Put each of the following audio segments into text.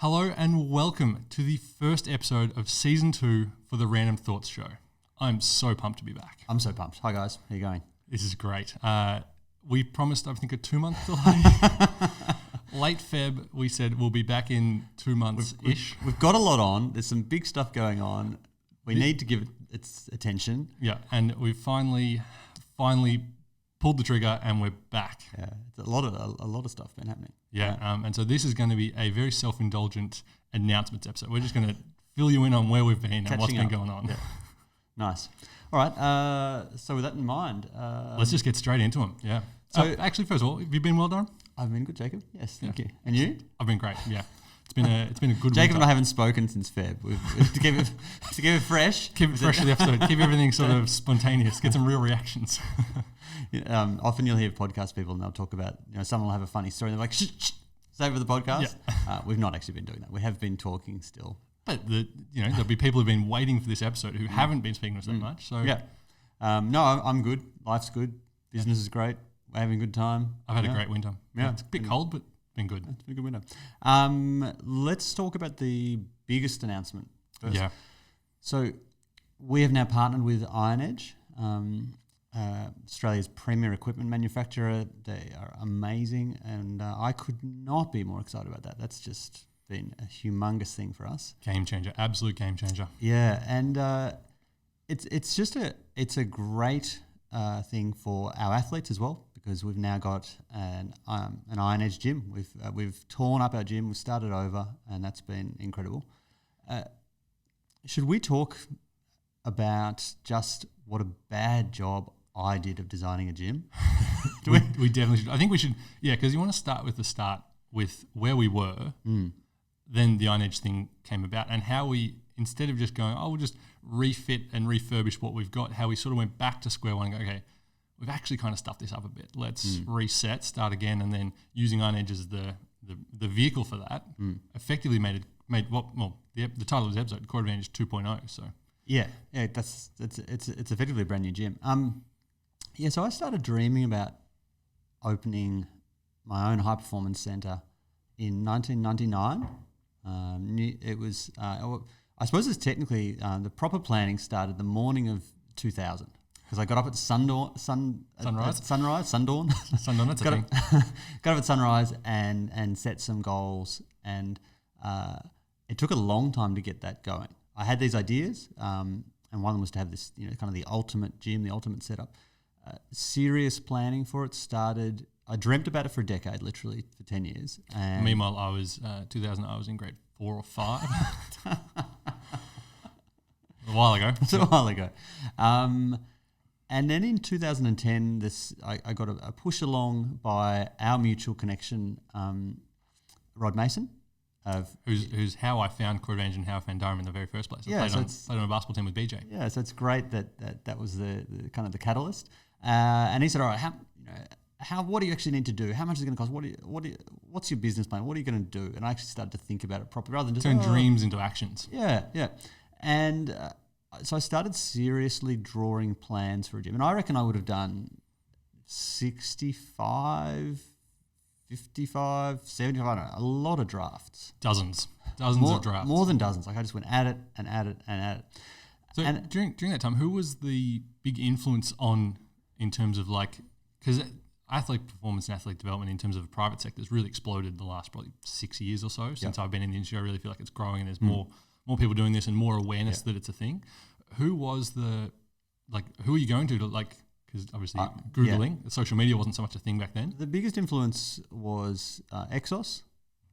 Hello and welcome to the first episode of Season 2 for the Random Thoughts Show. I'm so pumped to be back. I'm so pumped. Hi guys, how you going? This is great. We promised, I think, a 2-month delay. Late Feb, we said we'll be back in 2 months-ish. We've got a lot on. There's some big stuff going on. We need to give it its attention. Yeah, and we've finally pulled the trigger and we're back. Yeah, it's a lot of stuff been happening. Yeah, and so this is going to be a very self-indulgent announcements episode. We're just going to fill you in on where we've been and what's been going on. Yeah. Nice. All right, so with that in mind... let's just get straight into them, yeah. So actually, first of all, have you been well, Darren? I've been good, Jacob. Yes, thank you. And you? I've been great, yeah. It's been a good Jacob winter. and I haven't spoken since Feb. To keep it fresh. Keep it fresh for the episode. Keep everything sort of spontaneous. Get some real reactions. Often you'll hear podcast people and they'll talk about, someone will have a funny story and they're like, shh, say over the podcast. Yeah. We've not actually been doing that. We have been talking still. But there'll be people who've been waiting for this episode who haven't been speaking to us that much. So yeah. No, I'm good. Life's good. Business is great. We're having a good time. I've had a great winter. Yeah. It's a bit cold, but been good. It's been a good winter. Let's talk about the biggest announcement first. Yeah. So we have now partnered with Iron Edge, Australia's premier equipment manufacturer. They are amazing, and I could not be more excited about that. That's just been a humongous thing for us. Game changer, absolute game changer. Yeah, and it's a great thing for our athletes as well, because we've now got an Iron Edge gym. We've torn up our gym. We've started over, and that's been incredible. Should we talk about just what a bad job I did of designing a gym? we definitely should. I think we should, because you want to start with the start with where we were. Then the Iron Edge thing came about, and how we, instead of just going, we'll just refit and refurbish what we've got, how we sort of went back to square one and go, okay, we've actually kind of stuffed this up a bit. Let's reset, start again, and then using Iron Edge as the vehicle for that, effectively made the title of this episode, Core Advantage 2.0. So it's effectively a brand new gym. So I started dreaming about opening my own high performance center in 1999. It was, I suppose it's technically, the proper planning started the morning of 2000, because I got up at sundawn. Sunrise, that's a thing. Got up at sunrise and set some goals, and it took a long time to get that going. I had these ideas, and one of them was to have this, kind of the ultimate gym, the ultimate setup. Serious planning for it started. I dreamt about it for a decade, literally for 10 years. And meanwhile, I was 2000. I was in grade 4 or 5. A while ago. It's a while ago. And then in 2010, I got a push along by our mutual connection, Rod Mason. Who's how I found Core Advantage and how I found Durham in the very first place. I played on a basketball team with BJ. Yeah, so it's great that was the kind of the catalyst. And he said, all right, what do you actually need to do? How much is it going to cost? What's your business plan? What are you going to do? And I actually started to think about it properly rather than just turn dreams into actions. Yeah. And so I started seriously drawing plans for a gym. And I reckon I would have done 65, 55, 75, I don't know, a lot of drafts. Dozens of drafts. More than dozens. Like I just went at it and at it and at it. So during that time, who was the big influence in terms of because athlete performance and athlete development in terms of the private sector has really exploded the last probably 6 years or so since I've been in the industry. I really feel like it's growing and there's more people doing this and more awareness that it's a thing. Who was who are you going to because obviously Googling, social media wasn't so much a thing back then. The biggest influence was Exos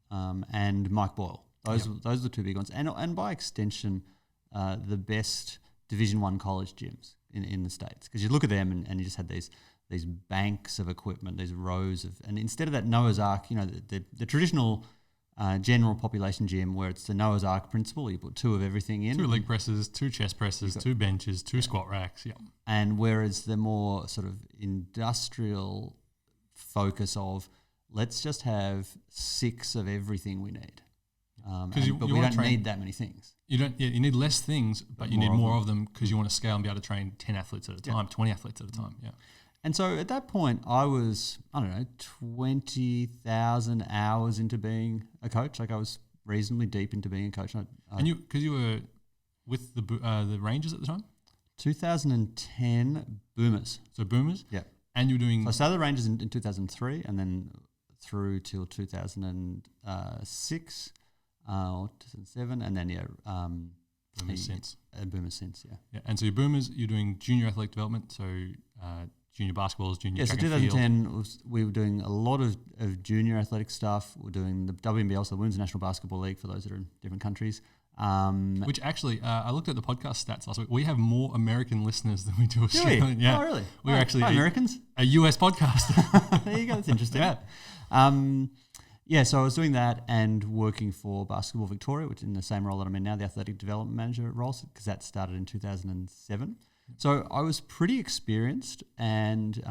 and Mike Boyle. Those are the two big ones. And by extension, the best Division 1 college gyms in the States. Because you look at them and you just had these banks of equipment, these rows of, and instead of that Noah's Ark, the traditional general population gym where it's the Noah's Ark principle, you put 2 of everything in. 2 leg presses, 2 chest presses, 2 benches, 2 squat racks, And whereas the more sort of industrial focus of let's just have 6 of everything we need. But we don't need that many things. You don't. You need less things, but you need more of them because you want to scale and be able to train 10 athletes at a time, 20 athletes at a time. Yeah. And so at that point, I was, 20,000 hours into being a coach. Like I was reasonably deep into being a coach. And because you were with the Rangers at the time? 2010 Boomers. So Boomers? Yeah. And you were doing... So I started the Rangers in 2003 and then through till 2006 or 2007 and then, Boomers since. Boomers since, yeah. Yeah. And so your Boomers, you're doing junior athletic development, so junior basketballs, junior track and field. 2010 we were doing a lot of junior athletic stuff. We're doing the WNBL, so the Women's National Basketball League for those that are in different countries. Which actually, I looked at the podcast stats last week. We have more American listeners than we do Australian. Really? Yeah. Oh, really? We're actually Americans. A US podcast. There you go. That's interesting. Yeah. So I was doing that and working for Basketball Victoria, which is in the same role that I'm in now, the athletic development manager role, because that started in 2007. So I was pretty experienced, and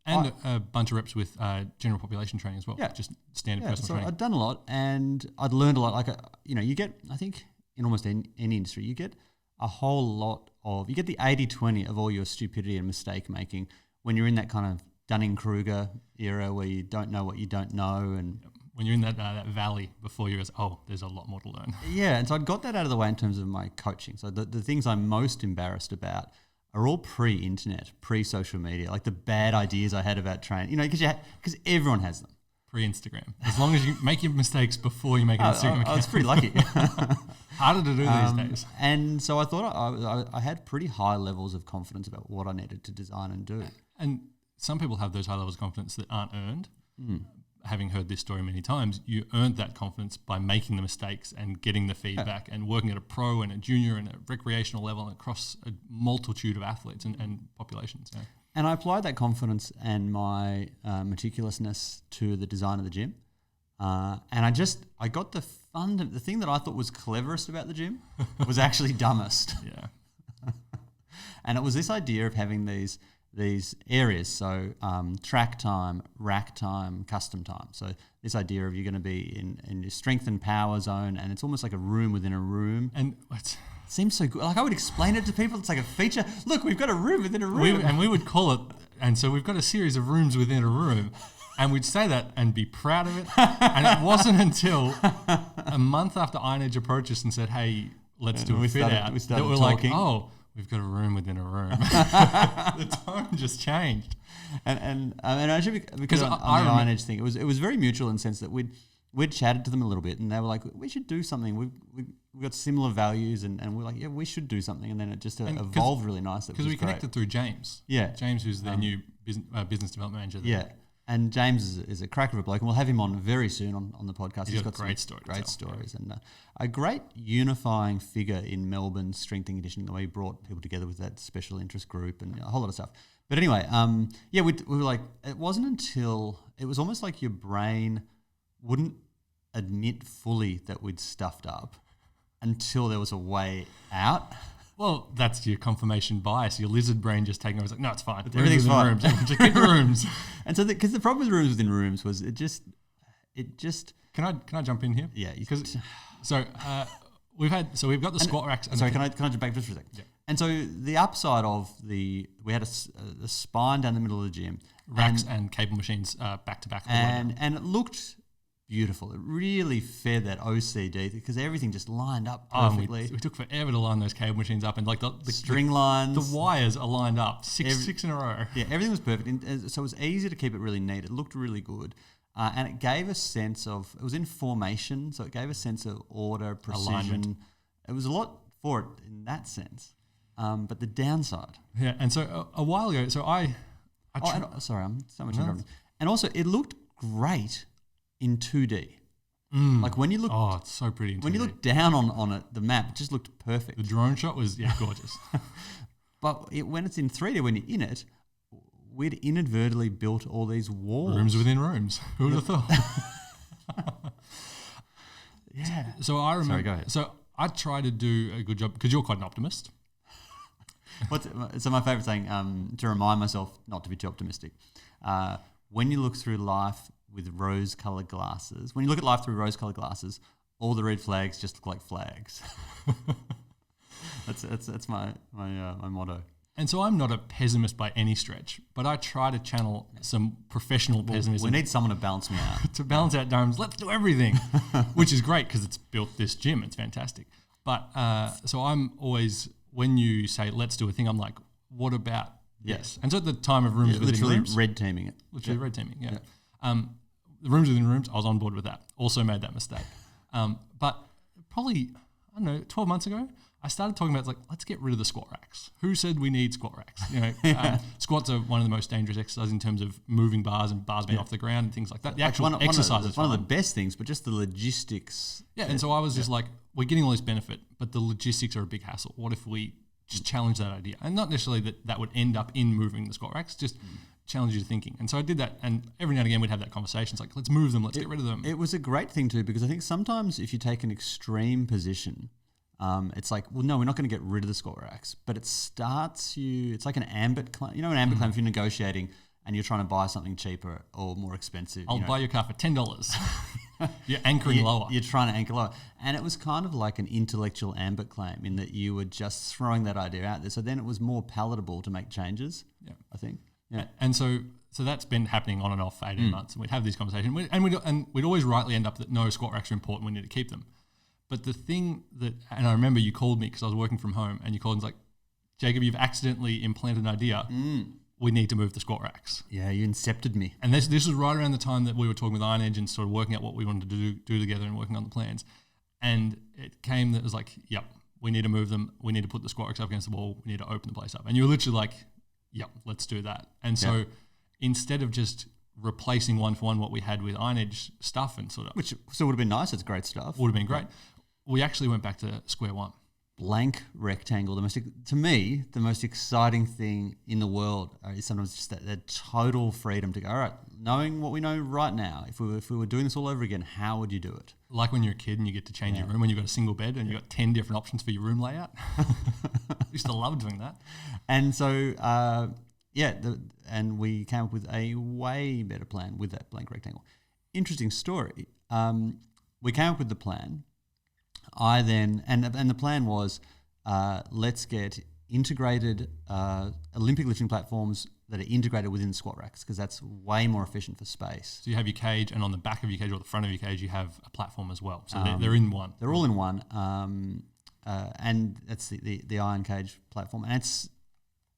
And a bunch of reps with general population training as well. Yeah. Just standard personal training. I'd done a lot and I'd learned a lot. Like, you get, I think in almost any industry, you get a whole lot of, you get the 80-20 of all your stupidity and mistake making when you're in that kind of Dunning-Kruger era where you don't know what you don't know. And when you're in that valley before you realize, there's a lot more to learn. Yeah, and so I'd got that out of the way in terms of my coaching. So the things I'm most embarrassed about are all pre-internet, pre-social media, like the bad ideas I had about training, because everyone has them. Pre-Instagram. As long as you make your mistakes before you make an Instagram account. I was pretty lucky. Harder to do these days. And so I thought I had pretty high levels of confidence about what I needed to design and do. And some people have those high levels of confidence that aren't earned. Having heard this story many times, you earned that confidence by making the mistakes and getting the feedback and working at a pro and a junior and a recreational level and across a multitude of athletes and populations. Yeah. And I applied that confidence and my meticulousness to the design of the gym. And I got the thing that I thought was cleverest about the gym was actually dumbest. Yeah. And it was this idea of having these areas, so track time, rack time, custom time. So this idea of you're going to be in your strength and power zone, and it's almost like a room within a room. And what? It seems so good. Like I would explain it to people. It's like a feature. Look, we've got a room within a room. We would call it, and so we've got a series of rooms within a room. And we'd say that and be proud of it. And it wasn't until a month after Iron Age approached us and said, hey, let's do a fit out, that we're talking. like, we've got a room within a room. The tone just changed. And actually because on the Iron Age thing, it was very mutual in the sense that we'd chatted to them a little bit and they were like, we should do something. We've got similar values and we're like, yeah, we should do something. And then it just evolved really nicely. Because we connected through James. Yeah. James, who's their new business development manager. Yeah. And James is a cracker of a bloke, and we'll have him on very soon on the podcast. He's got great stories, and a great unifying figure in Melbourne strength and conditioning. The way he brought people together with that special interest group and a whole lot of stuff. But anyway, we were like, it wasn't until it was almost like your brain wouldn't admit fully that we'd stuffed up until there was a way out. Well, that's your confirmation bias. Your lizard brain just taking over. It's like, no, it's fine. Everything's fine. Rooms. Just keep the rooms. And so, because the problem with rooms within rooms was it just. Can I jump in here? Yeah. Because we've got the squat racks. Sorry, can I jump back just for a second? Yeah. And so the upside of we had a spine down the middle of the gym, racks and cable machines back to back, and it looked beautiful. It really fed that OCD because everything just lined up perfectly. We took forever to line those cable machines up, and like the string lines, the wires are lined up six in a row. Yeah, everything was perfect, and so it was easy to keep it really neat. It looked really good, and it gave a sense of it was in formation, so it gave a sense of order, precision. Alignment. It was a lot for it in that sense, but the downside. Yeah, and so a while ago, so sorry, I'm so much interrupting. And also, it looked great in 2D. Like when you look, it's so pretty. In 2D. When you look down on it, the map just looked perfect. The drone shot was gorgeous. But when it's in 3D, when you're in it, we'd inadvertently built all these walls. Rooms within rooms. Who would have thought? Yeah. So I remember. Sorry, go ahead. So I try to do a good job because you're quite an optimist. So my favourite thing to remind myself not to be too optimistic. When you look through life with rose-coloured glasses, when you look at life through rose-coloured glasses, all the red flags just look like flags. That's my motto. And so I'm not a pessimist by any stretch, but I try to channel some professional pessimism. We need someone to balance me out. To balance out Durham's, let's do everything, which is great because it's built this gym. It's fantastic. But so I'm always, when you say let's do a thing, I'm like, what about this? And so at the time of rooms within literally rooms. red teaming it. Literally red teaming, yeah. The rooms within rooms, I was on board with that. Also made that mistake. But probably, I don't know, 12 months ago, I started talking about let's get rid of the squat racks. Who said we need squat racks? Squats are one of the most dangerous exercises in terms of moving bars and bars being off the ground and things like that. The actual exercise is one of the best things, but just the logistics. Yeah, and so I was just like, we're getting all this benefit, but the logistics are a big hassle. What if we just challenge that idea? And not necessarily that would end up in moving the squat racks, just challenge your thinking. And so I did that, and every now and again we'd have that conversation. It's like, let's move them, let's get rid of them. It was a great thing too, because I think sometimes if you take an extreme position, it's like, well, no, we're not going to get rid of the squat racks, but it starts you. It's like an ambit claim. You know, an ambit claim if you're negotiating and you're trying to buy something cheaper or more expensive. I'll buy your car for $10. You're anchoring lower. You're trying to anchor lower, and it was kind of like an intellectual ambit claim in that you were just throwing that idea out there. So then it was more palatable to make changes. Yeah, I think. Yeah, and so that's been happening on and off for 18 months, and we'd have these conversations, and we'd always rightly end up that no, squat racks are important. We need to keep them. But the thing that, and I remember you called me because I was working from home, and you called and was like, Jacob, you've accidentally implanted an idea. We need to move the squat racks. Yeah, you incepted me. And this was right around the time that we were talking with Iron Edge and sort of working out what we wanted to do together and working on the plans. And it came that it was like, yep, we need to move them. We need to put the squat racks up against the wall. We need to open the place up. And you were literally like, yep, let's do that. And so instead of just replacing one for one what we had with Iron Edge stuff and sort of... Which still would have been nice. It's great stuff. Would have been great. We actually went back to square one. Blank rectangle. To me, the most exciting thing in the world is sometimes just that total freedom to go, all right, knowing what we know right now, if we were doing this all over again, how would you do it? Like when you're a kid and you get to change your room when you've got a single bed and you've got 10 different options for your room layout. I used to love doing that. And so, and we came up with a way better plan with that blank rectangle. Interesting story. We came up with the plan. I then, and the plan was, let's get integrated Olympic lifting platforms that are integrated within the squat racks because that's way more efficient for space. So you have your cage, and on the back of your cage or the front of your cage, you have a platform as well. So they're in one. They're all in one, and that's the iron cage platform, and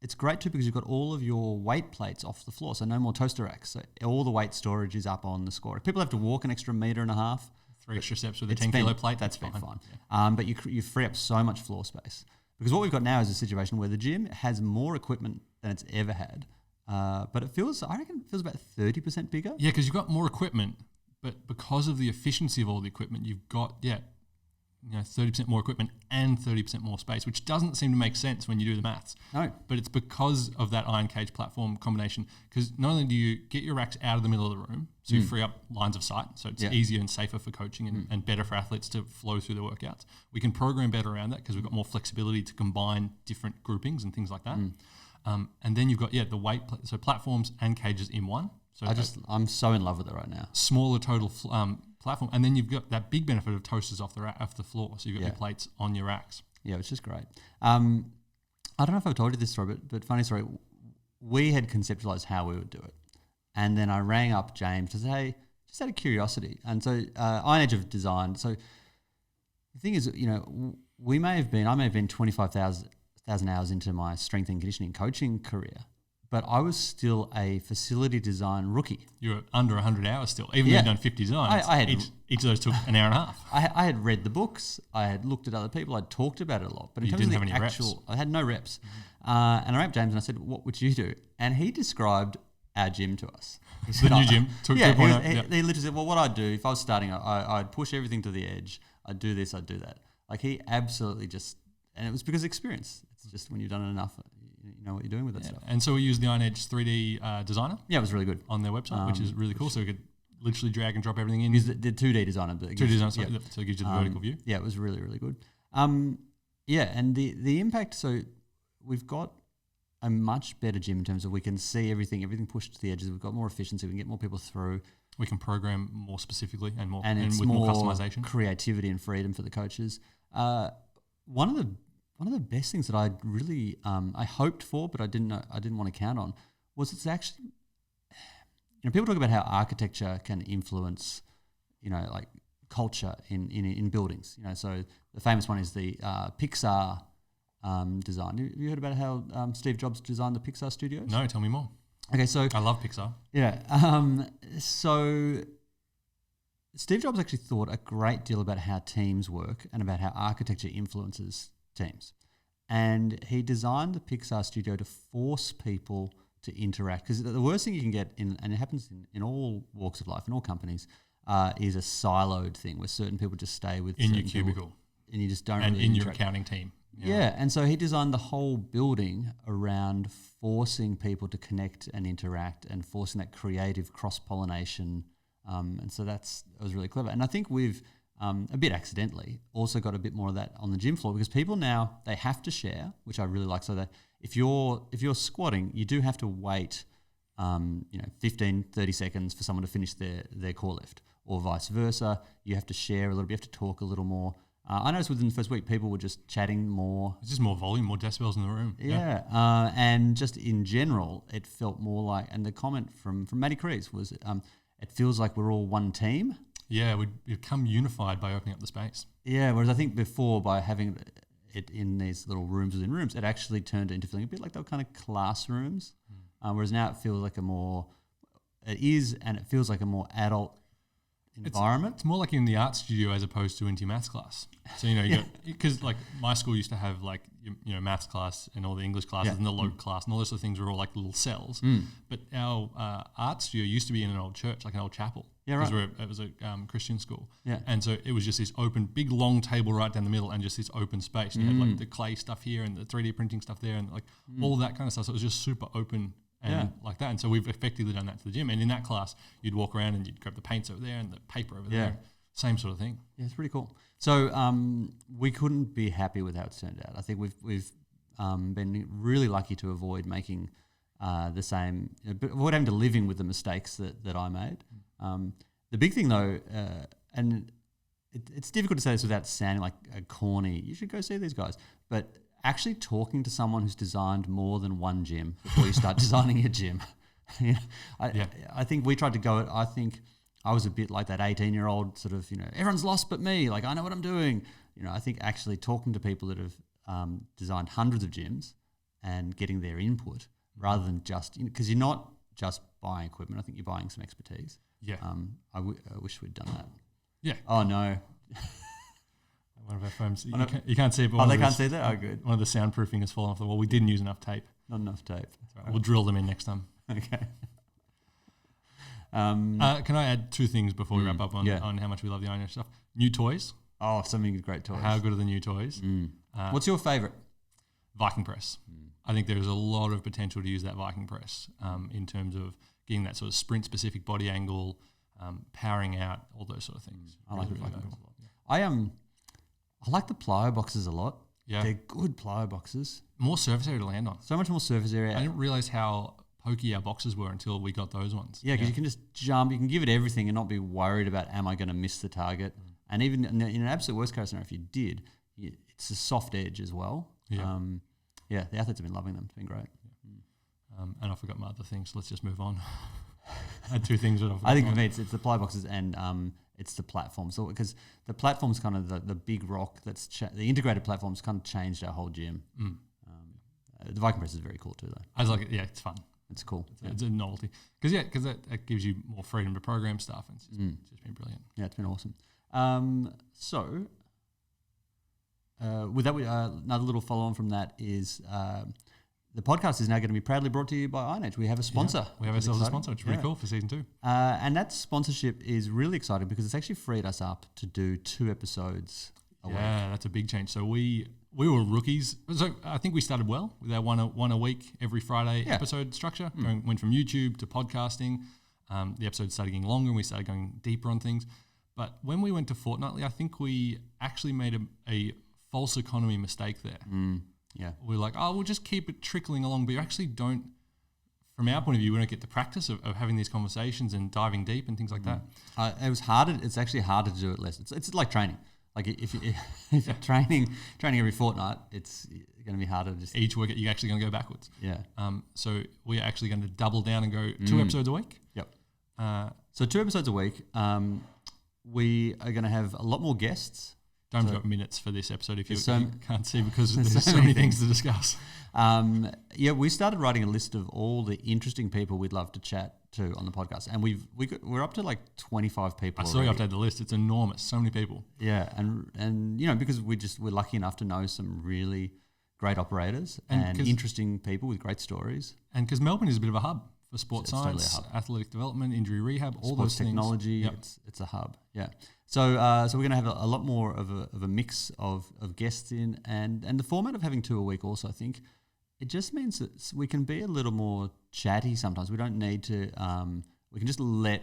it's great too because you've got all of your weight plates off the floor, so no more toaster racks. So all the weight storage is up on the squat rack. People have to walk an extra 1.5 meters. 3 extra steps with a 10-kilo plate. That's fine. Yeah. But you free up so much floor space. Because what we've got now is a situation where the gym has more equipment than it's ever had. But I reckon it feels about 30% bigger. Yeah, because you've got more equipment, but because of the efficiency of all the equipment, you've got, 30% more equipment and 30% more space, which doesn't seem to make sense when you do the maths. No. But it's because of that iron cage platform combination, because not only do you get your racks out of the middle of the room, so you free up lines of sight, so it's easier and safer for coaching and better for athletes to flow through their workouts. We can program better around that because we've got more flexibility to combine different groupings and things like that. And then you've got, the weight, so platforms and cages in one. So I'm so in love with it right now. Smaller total platform, and then you've got that big benefit of toasters off the floor, so you've got your plates on your racks. Yeah, which is great. I don't know if I've told you this story, but funny story. We had conceptualized how we would do it, and then I rang up James to say, hey, just out of curiosity. And so Iron Edge have designed. So the thing is, I may have been 25,000 hours into my strength and conditioning coaching career, but I was still a facility design rookie. You were under 100 hours still, even though you'd done 50 designs. Each of those took an hour and a half. I had read the books. I had looked at other people. I'd talked about it a lot. But in terms of the actual, I had no reps. And I rang up James and I said, what would you do? And he described our gym to us. He said, the new gym? He literally said, well, what I'd do, if I was starting, I'd push everything to the edge. I'd do this, I'd do that. Like he absolutely and it was because of experience. It's just when you've done it enough, you know what you're doing with that stuff. And so we used the Iron Edge 3D designer. Yeah, it was really good. On their website, which is really cool. So we could literally drag and drop everything in. Use the 2D designer. 2D designer, so it gives you the vertical view. Yeah, it was really, really good. And the impact, so we've got a much better gym in terms of we can see everything pushed to the edges. We've got more efficiency. We can get more people through. We can program more specifically and with more customization. Creativity and freedom for the coaches. One of the one of the best things that I really I hoped for, but I didn't want to count on, was it's actually, people talk about how architecture can influence, like culture in buildings. So the famous one is the Pixar design. Have you heard about how Steve Jobs designed the Pixar studios? No, tell me more. Okay, so I love Pixar. Yeah. So Steve Jobs actually thought a great deal about how teams work and about how architecture influences teams. And he designed the Pixar studio to force people to interact. Because the worst thing you can get, and it happens in all walks of life, in all companies, is a siloed thing where certain people just stay with in your cubicle. And you just don't and really in interact. Your accounting team. Yeah, and so he designed the whole building around forcing people to connect and interact and forcing that creative cross-pollination. And so it was really clever. And I think we've, a bit accidentally, also got a bit more of that on the gym floor, because people now, they have to share, which I really like. So that if you're squatting, you do have to wait 15, 30 seconds for someone to finish their core lift, or vice versa. You have to share a little bit, you have to talk a little more. I noticed within the first week, people were just chatting more. It's just more volume, more decibels in the room. Yeah. And just in general, it felt more like, and the comment from Matty Crease was, it feels like we're all one team. Yeah, we'd become unified by opening up the space. Yeah, whereas I think before, by having it in these little rooms within rooms, it actually turned into feeling a bit like they were kind of classrooms. Whereas now it feels like it feels like a more adult environment. It's more like in the art studio as opposed to into your maths class. So, you got, because like my school used to have like, maths class and all the English classes and the local class and all those sort of things were all like little cells. But our art studio used to be in an old church, like an old chapel. Yeah, right. Because it was a Christian school. Yeah. And so it was just this open, big, long table right down the middle and just this open space. And you had like the clay stuff here and the 3D printing stuff there and like all of that kind of stuff. So it was just super open and like that. And so we've effectively done that to the gym. And in that class, you'd walk around and you'd grab the paints over there and the paper over there. Same sort of thing. Yeah, it's pretty cool. So we couldn't be happy with how it's turned out. I think we've been really lucky to avoid making the same, avoid having to living with the mistakes that I made. The big thing though, and it's difficult to say this without sounding like a corny, you should go see these guys, but actually talking to someone who's designed more than one gym before you start designing your gym. I think we tried to go I think I was a bit like that 18-year-old sort of, everyone's lost but me, like I know what I'm doing. I think actually talking to people that have designed hundreds of gyms and getting their input rather than just, because you're not just buying equipment, I think you're buying some expertise. Yeah. I wish we'd done that. Yeah. Oh, no. One of our phones. You can't see it. But they can't see that? Oh, good. One of the soundproofing has fallen off the wall. We didn't use enough tape. Not enough tape. Right. We'll drill them in next time. Okay. Can I add two things before we wrap up on how much we love the Iron Edge stuff? New toys. Oh, so many great toys. How good are the new toys? What's your favourite? Viking press. I think there's a lot of potential to use that Viking press in terms of getting that sort of sprint-specific body angle, powering out, all those sort of things. I like the Viking press a lot. Yeah. I like the plyo boxes a lot. Yeah. They're good plyo boxes. More surface area to land on. So much more surface area. I didn't realise how pokey our boxes were until we got those ones. Yeah, because you can just jump, you can give it everything and not be worried about, am I going to miss the target? And even in an absolute worst case scenario, if you did, it's a soft edge as well. Yeah. The athletes have been loving them. It's been great. Yeah. And I forgot my other things, so let's just move on. I had two things that I forgot. I think for me, it's the plyo boxes and it's the platform. So because the platform's kind of the big rock that's the integrated platform's kind of changed our whole gym. The Viking press is very cool too, though. I was like, it's fun. It's cool. It's a novelty because that gives you more freedom to program stuff, and it's just been brilliant. Yeah, it's been awesome. So with that, another little follow on from that is. The podcast is now going to be proudly brought to you by Iron Edge. We have a sponsor. We have ourselves a sponsor, which is really cool for season 2. And that sponsorship is really exciting because it's actually freed us up to do 2 episodes a week. Yeah, that's a big change. So we were rookies. So I think we started well with our one a week, every Friday episode structure. Went from YouTube to podcasting. The episodes started getting longer and we started going deeper on things. But when we went to fortnightly, I think we actually made a false economy mistake there. Yeah, we're like, we'll just keep it trickling along, but you actually don't. From our point of view, we don't get the practice of having these conversations and diving deep and things like that. It was harder. It's actually harder to do it less. It's like training. Like if you're training every fortnight, it's going to be harder to just each week you're actually going to go backwards. Yeah. So we're actually going to double down and go 2 episodes a week. Yep. So 2 episodes a week. We are going to have a lot more guests. Dome's got minutes for this episode if you can't see because there's there's so many things to discuss. We started writing a list of all the interesting people we'd love to chat to on the podcast, and we're up to like 25 people. I saw you update the list; it's enormous. So many people. Yeah, and because we're lucky enough to know some really great operators and interesting people with great stories. And because Melbourne is a bit of a hub for sports science, totally a hub. athletic development, injury rehab, all sports those technology. things. It's a hub. Yeah. So we're going to have a lot more of a mix of guests in, and the format of having 2 a week also, I think, it just means that we can be a little more chatty sometimes. We don't need to, we can just let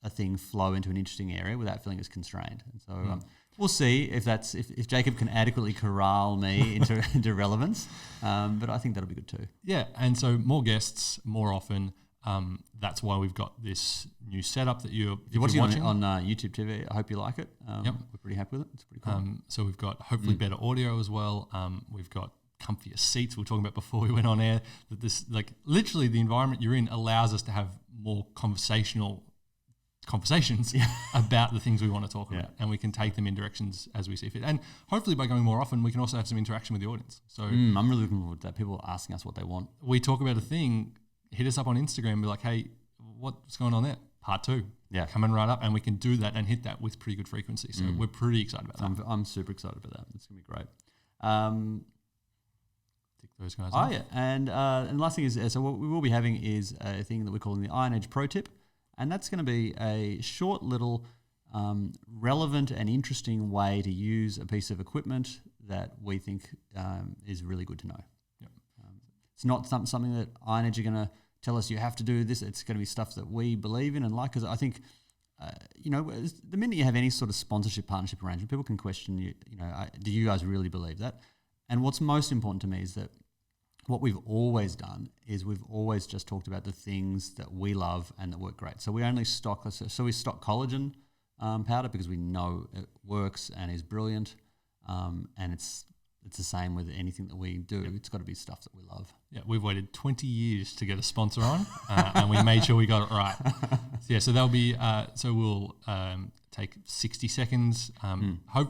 a thing flow into an interesting area without feeling as constrained. And so we'll see if Jacob can adequately corral me into relevance, but I think that'll be good too. Yeah, and so more guests, more often. That's why we've got this new setup that you're watching on YouTube TV. I hope you like it. We're pretty happy with it. It's pretty cool. So we've got hopefully better audio as well. We've got comfier seats. We were talking about before we went on air that this, like, literally the environment you're in allows us to have more conversations about the things we want to talk about, and we can take them in directions as we see fit. And hopefully by going more often, we can also have some interaction with the audience. So I'm really looking forward to that. People asking us what they want. We talk about a thing. Hit us up on Instagram and be like, hey, what's going on there? Part 2. Yeah. Coming right up. And we can do that and hit that with pretty good frequency. So we're pretty excited about that. I'm super excited about that. It's going to be great. Tick those guys off. Yeah. And the last thing is, so what we will be having is a thing that we're calling the Iron Edge Pro Tip. And that's going to be a short little relevant and interesting way to use a piece of equipment that we think is really good to know. It's not something that Iron Edge are going to tell us you have to do this. It's going to be stuff that we believe in and like. Because I think, the minute you have any sort of sponsorship, partnership arrangement, people can question you. Do you guys really believe that? And what's most important to me is that what we've always done is we've always just talked about the things that we love and that work great. So we only stock. So we stock collagen powder because we know it works and is brilliant, and it's the same with anything that we do. Yep. It's got to be stuff that we love. Yeah, we've waited 20 years to get a sponsor on, and we made sure we got it right. So that'll be. So we'll take 60 seconds.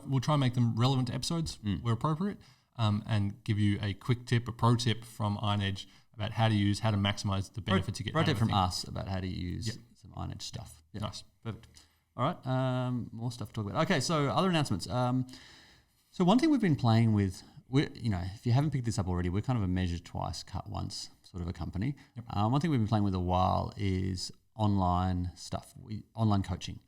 We'll try and make them relevant to episodes where appropriate, and give you a quick tip, a pro tip from Iron Edge about how to maximise the benefits you get. Pro tip from us about how to use some Iron Edge stuff. Yep. Nice, perfect. All right, more stuff to talk about. Okay, so other announcements. So one thing we've been playing with, if you haven't picked this up already, we're kind of a measure twice, cut once sort of a company. Yep. One thing we've been playing with a while is online stuff, online coaching.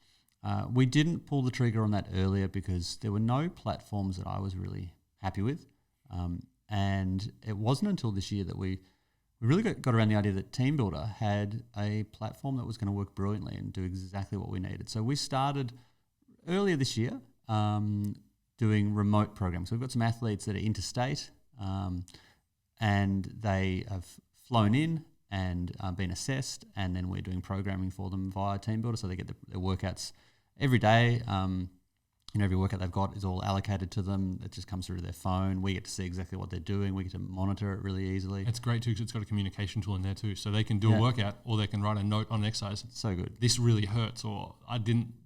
We didn't pull the trigger on that earlier because there were no platforms that I was really happy with. And it wasn't until this year that we really got around the idea that TeamBuilder had a platform that was going to work brilliantly and do exactly what we needed. So we started earlier this year doing remote programs. So we've got some athletes that are interstate, and they have flown in and been assessed, and then we're doing programming for them via TeamBuilder, so they get their workouts every day. Every workout they've got is all allocated to them. It just comes through to their phone. We get to see exactly what they're doing. We get to monitor it really easily. It's great too because it's got a communication tool in there too. So they can do a workout or they can write a note on an exercise. So good. This really hurts, or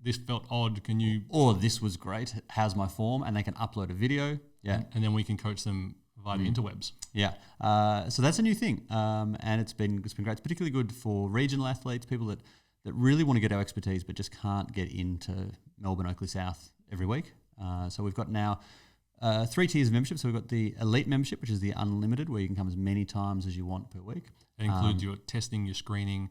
this felt odd. Can you? Or this was great. How's my form? And they can upload a video. Yeah. And then we can coach them via the interwebs. Yeah. So that's a new thing. And it's been great. It's particularly good for regional athletes, people that really want to get our expertise but just can't get into Melbourne, Oakley South every week. So we've got now 3 tiers of membership. So we've got the elite membership, which is the unlimited, where you can come as many times as you want per week. It includes your testing, your screening,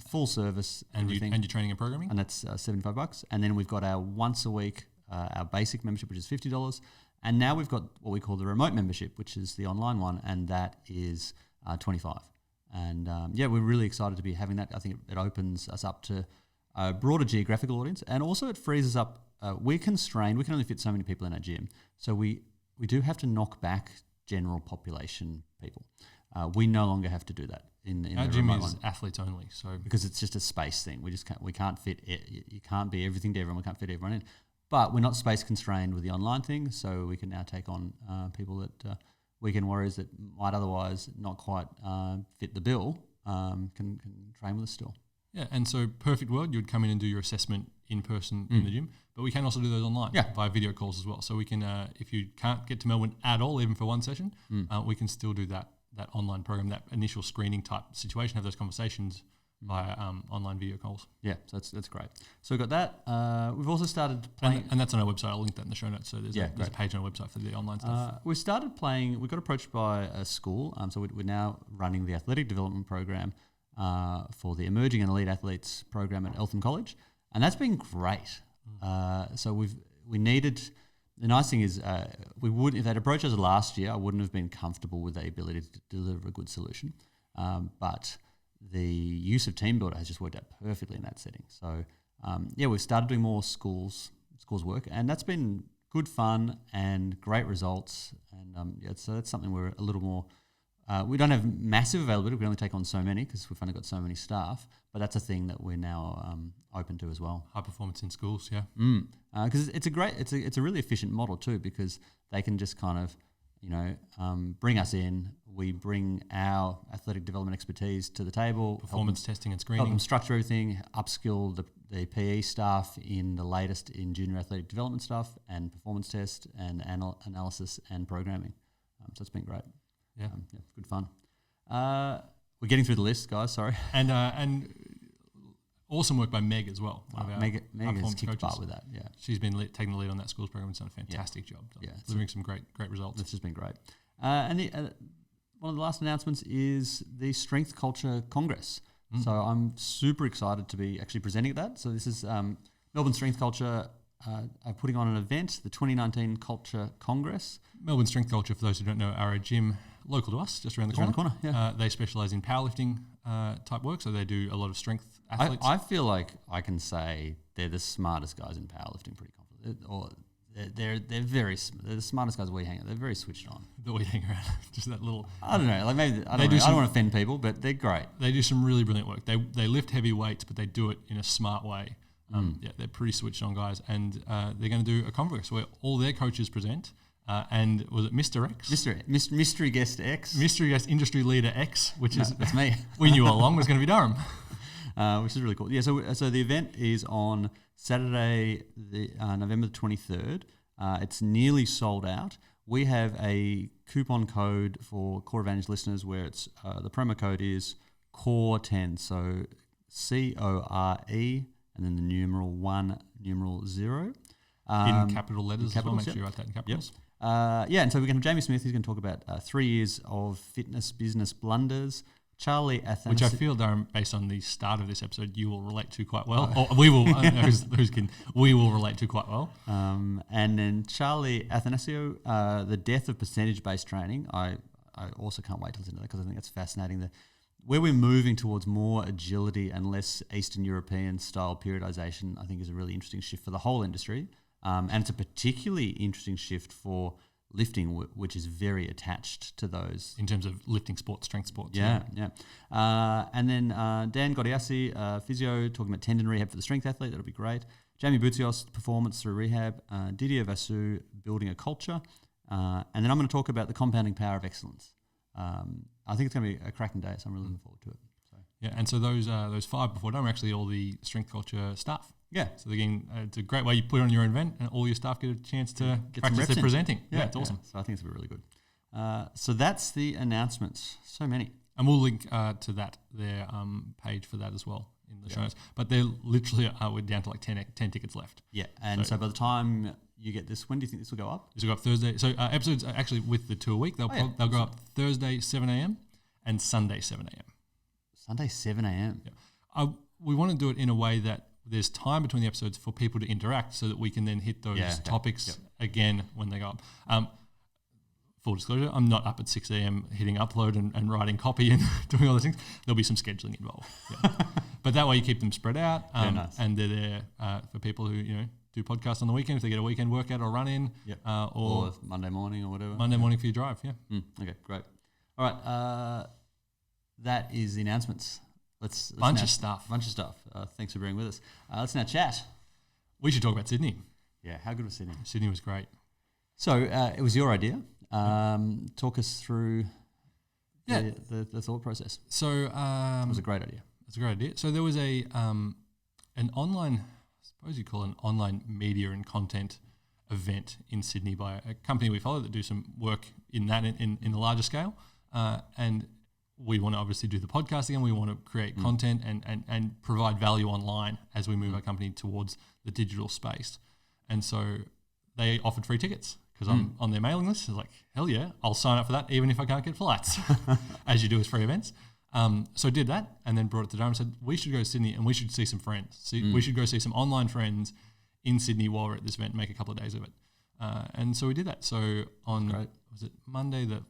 full service, and your training and programming. And that's $75. And then we've got our once a week, our basic membership, which is $50. And now we've got what we call the remote membership, which is the online one, and that is $25. And we're really excited to be having that. I think it opens us up to a broader geographical audience, and also it frees us up. We're constrained. We can only fit so many people in our gym. So we do have to knock back general population people. We no longer have to do that. Our gym is athletes only. So because it's just a space thing. We can't fit it. You can't be everything to everyone. We can't fit everyone in. But we're not space constrained with the online thing, so we can now take on people that weekend warriors that might otherwise not quite fit the bill can train with us still. Yeah, and so perfect world, you would come in and do your assessment in person in the gym, but we can also do those online via video calls as well. So we can, if you can't get to Melbourne at all, even for one session, we can still do that online program, that initial screening type situation, have those conversations via online video calls. Yeah, so that's great. So we've got that. We've also started playing... And that's on our website. I'll link that in the show notes. So there's a page on our website for the online stuff. We started playing... We got approached by a school. So we're now running the athletic development program for the Emerging and Elite Athletes program at Eltham College. And that's been great. So we needed... The nice thing is, if they'd approached us last year, I wouldn't have been comfortable with the ability to deliver a good solution. But the use of Team Builder has just worked out perfectly in that setting. So, we've started doing more schools work, and that's been good fun and great results. And so that's something we're a little more. We don't have massive availability. We only take on so many because we've only got so many staff. But that's a thing that we're now open to as well. High performance in schools, yeah. Because it's a really efficient model too, because they can just kind of, bring us in. We bring our athletic development expertise to the table. Performance testing and Help screening. them structure everything, upskill the PE staff in the latest in junior athletic development stuff and performance test and analysis and programming. So it's been great. Yeah. Good fun. We're getting through the list, guys. Sorry. And awesome work by Meg as well. Meg has kicked butt with that. Yeah, she's been taking the lead on that schools program and done a fantastic job. Delivering some great results. It's just been great. And one of the last announcements is the Strength Culture Congress. So I'm super excited to be actually presenting at that. So this is Melbourne Strength Culture are putting on an event, the 2019 Culture Congress. Melbourne Strength Culture, for those who don't know, are a gym local to us, just around the corner. They specialise in powerlifting type work, so they do a lot of strength athletes. I feel like I can say they're the smartest guys in powerlifting, pretty confident. Or they're the smartest guys we hang out. They're very switched on. That we hang around, just that little. I don't know. Like maybe I don't want to offend people, but they're great. They do some really brilliant work. They lift heavy weights, but they do it in a smart way. They're pretty switched on guys, and they're going to do a congress where all their coaches present. And was it Mr. X? Mystery guest X. Mystery guest industry leader X, which is that's me. We knew all along was going to be Durham, which is really cool. Yeah, so the event is on Saturday, November the 23rd. It's nearly sold out. We have a coupon code for Core Advantage listeners where it's the promo code is CORE10. So CORE and then the numeral 1, numeral 0. In capital letters as well. Make sure you write that in capitals. And so we're going to have Jamie Smith. He's going to talk about 3 years of fitness business blunders. Charlie Athanasiou. Which I feel, Darren, based on the start of this episode, you will relate to quite well. Or we will. I don't know who's kidding. We will relate to quite well. And then Charlie Athanasiou, the death of percentage-based training. I also can't wait to listen to that because I think that's fascinating. Where we're moving towards more agility and less Eastern European style periodization, I think is a really interesting shift for the whole industry. And it's a particularly interesting shift for lifting, which is very attached to those. In terms of lifting sports, strength sports. Yeah. And then Dan Godiassi, physio, talking about tendon rehab for the strength athlete. That'll be great. Jamie Boutsios, performance through rehab. Didier Vassou, building a culture. And then I'm going to talk about the compounding power of excellence. I think it's going to be a cracking day, so I'm really looking forward to it. So. Yeah, and so those 5 before done are actually all the strength culture staff. Yeah. So again, it's a great way you put it on your event and all your staff get a chance to practice their presenting. Yeah, it's awesome. So I think it's going to be really good. So that's the announcements. So many. And we'll link to their page for that as well in the show notes. But they're literally, we're down to like 10 tickets left. Yeah, and so by the time you get this, when do you think this will go up? This will go up Thursday. So episodes are actually with the 2 a week. They'll go up Thursday 7 a.m. and Sunday 7 a.m. Sunday 7 a.m. Yeah. We want to do it in a way that there's time between the episodes for people to interact so that we can then hit those topics again when they go up. Full disclosure, I'm not up at 6 a.m. hitting upload and writing copy and doing all those things. There'll be some scheduling involved. Yeah. But that way you keep them spread out nice. And they're there for people who do podcasts on the weekend if they get a weekend workout or run in. Or Monday morning or whatever. Monday morning for your drive, Okay, great. All right, that is the announcements. Let's bunch of stuff. Thanks for being with us. Let's now chat. We should talk about Sydney. Yeah, how good was Sydney? Sydney was great. So it was your idea. Talk us through the thought process. So it was a great idea. It's a great idea. So there was an online, I suppose you call it an online media and content event in Sydney by a company we follow that do some work in that in a larger scale. And we want to obviously do the podcast again. We want to create content and provide value online as we move our company towards the digital space. And so they offered free tickets because I'm on their mailing list. I was like, hell yeah, I'll sign up for that even if I can't get flights, as you do with free events. So I did that and then brought it to Durham and said, we should go to Sydney and we should see some friends. We should go see some online friends in Sydney while we're at this event and make a couple of days of it. And so we did that. So on, was it Monday the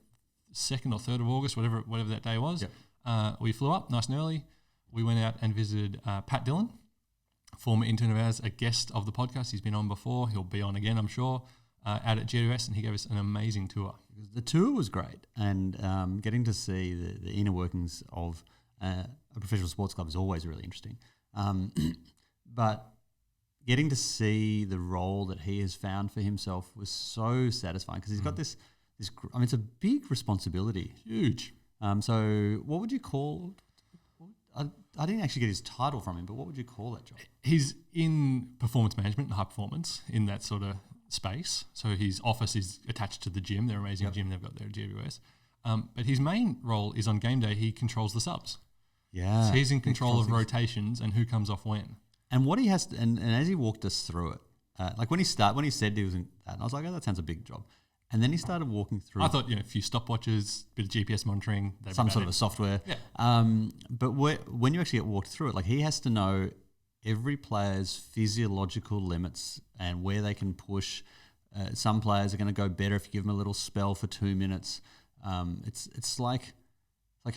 2nd or 3rd of August, whatever that day was, we flew up nice and early. We went out and visited Pat Dillon, former intern of ours, a guest of the podcast. He's been on before. He'll be on again, I'm sure, out at GWS, and he gave us an amazing tour. The tour was great, and getting to see the inner workings of a professional sports club is always really interesting. But getting to see the role that he has found for himself was so satisfying because he's got this. I mean, it's a big responsibility. Huge. So what would you call? I didn't actually get his title from him, but what would you call that job? He's in performance management and high performance in that sort of space. So his office is attached to the gym. They're amazing gym they've got there at GWS. But his main role is on game day. He controls the subs. Yeah. So he's in control of rotations and who comes off when. And what he has to, and as he walked us through it, like when he said he was in that, and I was like, oh, that sounds a big job. And then he started walking through. I thought, a few stopwatches, bit of GPS monitoring. Some sort of a software. Yeah. But when you actually get walked through it, like he has to know every player's physiological limits and where they can push. Some players are going to go better if you give them a little spell for 2 minutes. It's like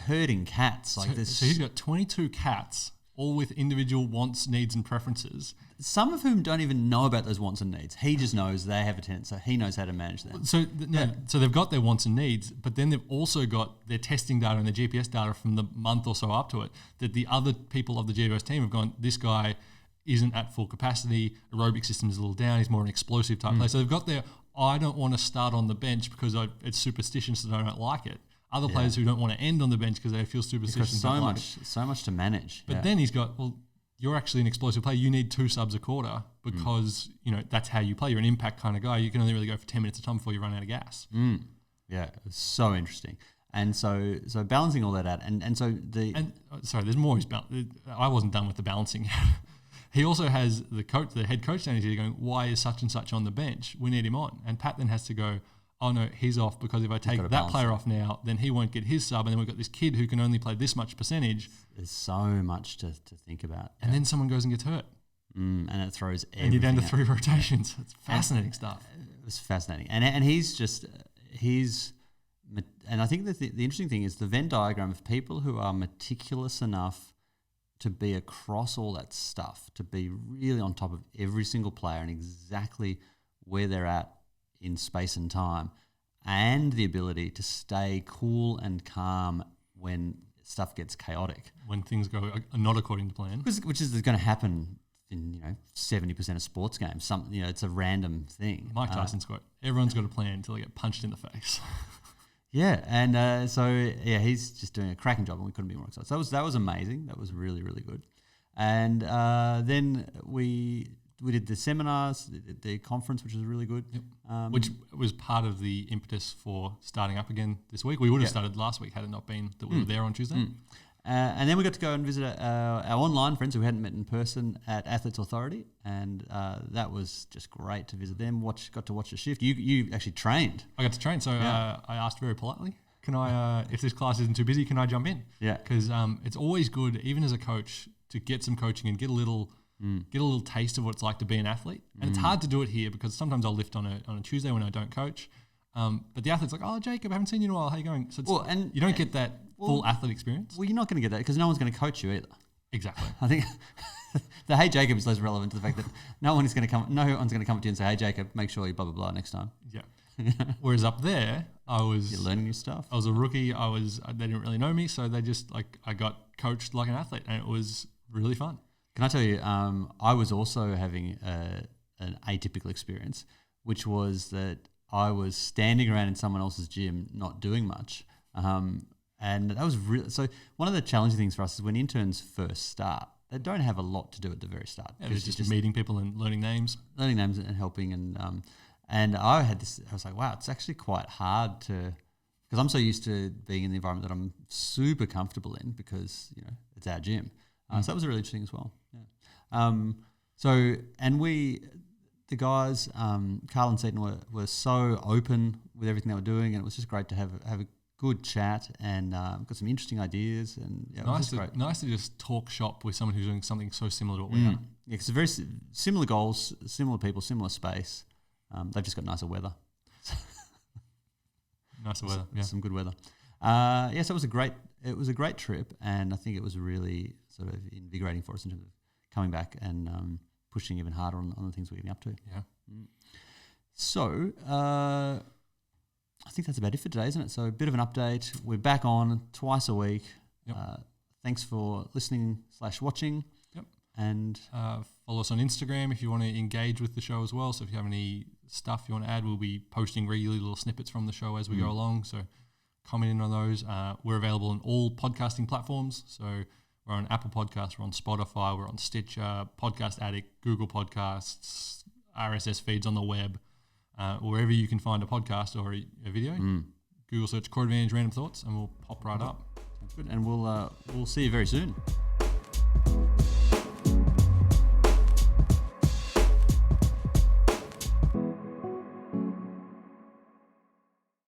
herding cats. Like so he's got 22 cats, all with individual wants, needs, and preferences. Some of whom don't even know about those wants and needs. He just knows they have a tendency, so he knows how to manage them. So they've got their wants and needs, but then they've also got their testing data and their GPS data from the month or so up to it that the other people of the GWS team have gone, this guy isn't at full capacity, aerobic system is a little down, he's more an explosive type player. So they've got their, I don't want to start on the bench because it's superstitious and I don't like it. Other players who don't want to end on the bench because they feel superstitious. So much to manage. But then he's got, well, you're actually an explosive player. You need 2 subs a quarter because, that's how you play. You're an impact kind of guy. You can only really go for 10 minutes at a time before you run out of gas. Yeah, it was so interesting. And so balancing all that out. And so sorry, there's more. I wasn't done with the balancing. He also has the head coach down here going, why is such and such on the bench? We need him on. And Pat then has to go, oh no, he's off because if I take that player off now, then he won't get his sub, and then we've got this kid who can only play this much percentage. There's so much to think about. And then someone goes and gets hurt. And it throws everything. And you're down to 3 rotations. It's fascinating stuff. It was fascinating. And and I think that the interesting thing is the Venn diagram of people who are meticulous enough to be across all that stuff, to be really on top of every single player and exactly where they're at in space and time, and the ability to stay cool and calm when stuff gets chaotic. When things go not according to plan. Which is going to happen in 70% of sports games. It's a random thing. Mike Tyson's quote, everyone's got a plan until they get punched in the face. Yeah, and he's just doing a cracking job and we couldn't be more excited. So that was amazing. That was really, really good. And then we did the seminars, the conference, which was really good. Yep. Which was part of the impetus for starting up again this week. We would have started last week had it not been that we were there on Tuesday. And then we got to go and visit our online friends who we hadn't met in person at Athletes Authority, and that was just great to visit them. Got to watch the shift. You actually trained. I got to train, so I asked very politely, can I, if this class isn't too busy, can I jump in? Yeah. Because it's always good, even as a coach, to get some coaching and get a little taste of what it's like to be an athlete. And it's hard to do it here because sometimes I'll lift on a Tuesday when I don't coach. But the athlete's like, oh, Jacob, I haven't seen you in a while. How you going? So you don't get that full athlete experience. Well, you're not going to get that because no one's going to coach you either. Exactly. I think the hey Jacob is less relevant to the fact that no one's going to come up to you and say, hey Jacob, make sure you blah blah blah next time. Yeah. Whereas up there, you're learning new stuff. I was a rookie. They didn't really know me, so they just I got coached like an athlete, and it was really fun. Can I tell you? I was also having a an atypical experience, which was that I was standing around in someone else's gym, not doing much. And that was really, so one of the challenging things for us is when interns first start, they don't have a lot to do at the very start. Yeah, they're just meeting people and learning names. Learning names and helping. And I was like, wow, it's actually quite hard to, because I'm so used to being in the environment that I'm super comfortable in because, it's our gym. So that was really interesting as well. Yeah. The guys, Carl and Seaton were so open with everything they were doing, and it was just great to have a good chat and got some interesting ideas. And it was just great. Nice to just talk shop with someone who's doing something so similar to what we are. Yeah, because very similar goals, similar people, similar space. They've just got nicer weather. Nicer weather, yeah. Some good weather. So it was a great trip, and I think it was really sort of invigorating for us in terms of coming back and pushing even harder on the things we're getting up to. Yeah. So I think that's about it for today, isn't it? So a bit of an update. We're back on twice a week. Yep. Thanks for listening/watching. Yep. And follow us on Instagram if you want to engage with the show as well. So if you have any stuff you want to add, we'll be posting regularly little snippets from the show as we go along. So comment in on those. We're available on all podcasting platforms. So we're on Apple Podcasts, we're on Spotify, we're on Stitcher, Podcast Addict, Google Podcasts, RSS feeds on the web. Wherever you can find a podcast or a video, Google search Core Advantage Random Thoughts and we'll pop right up. Sounds good. And we'll see you very soon.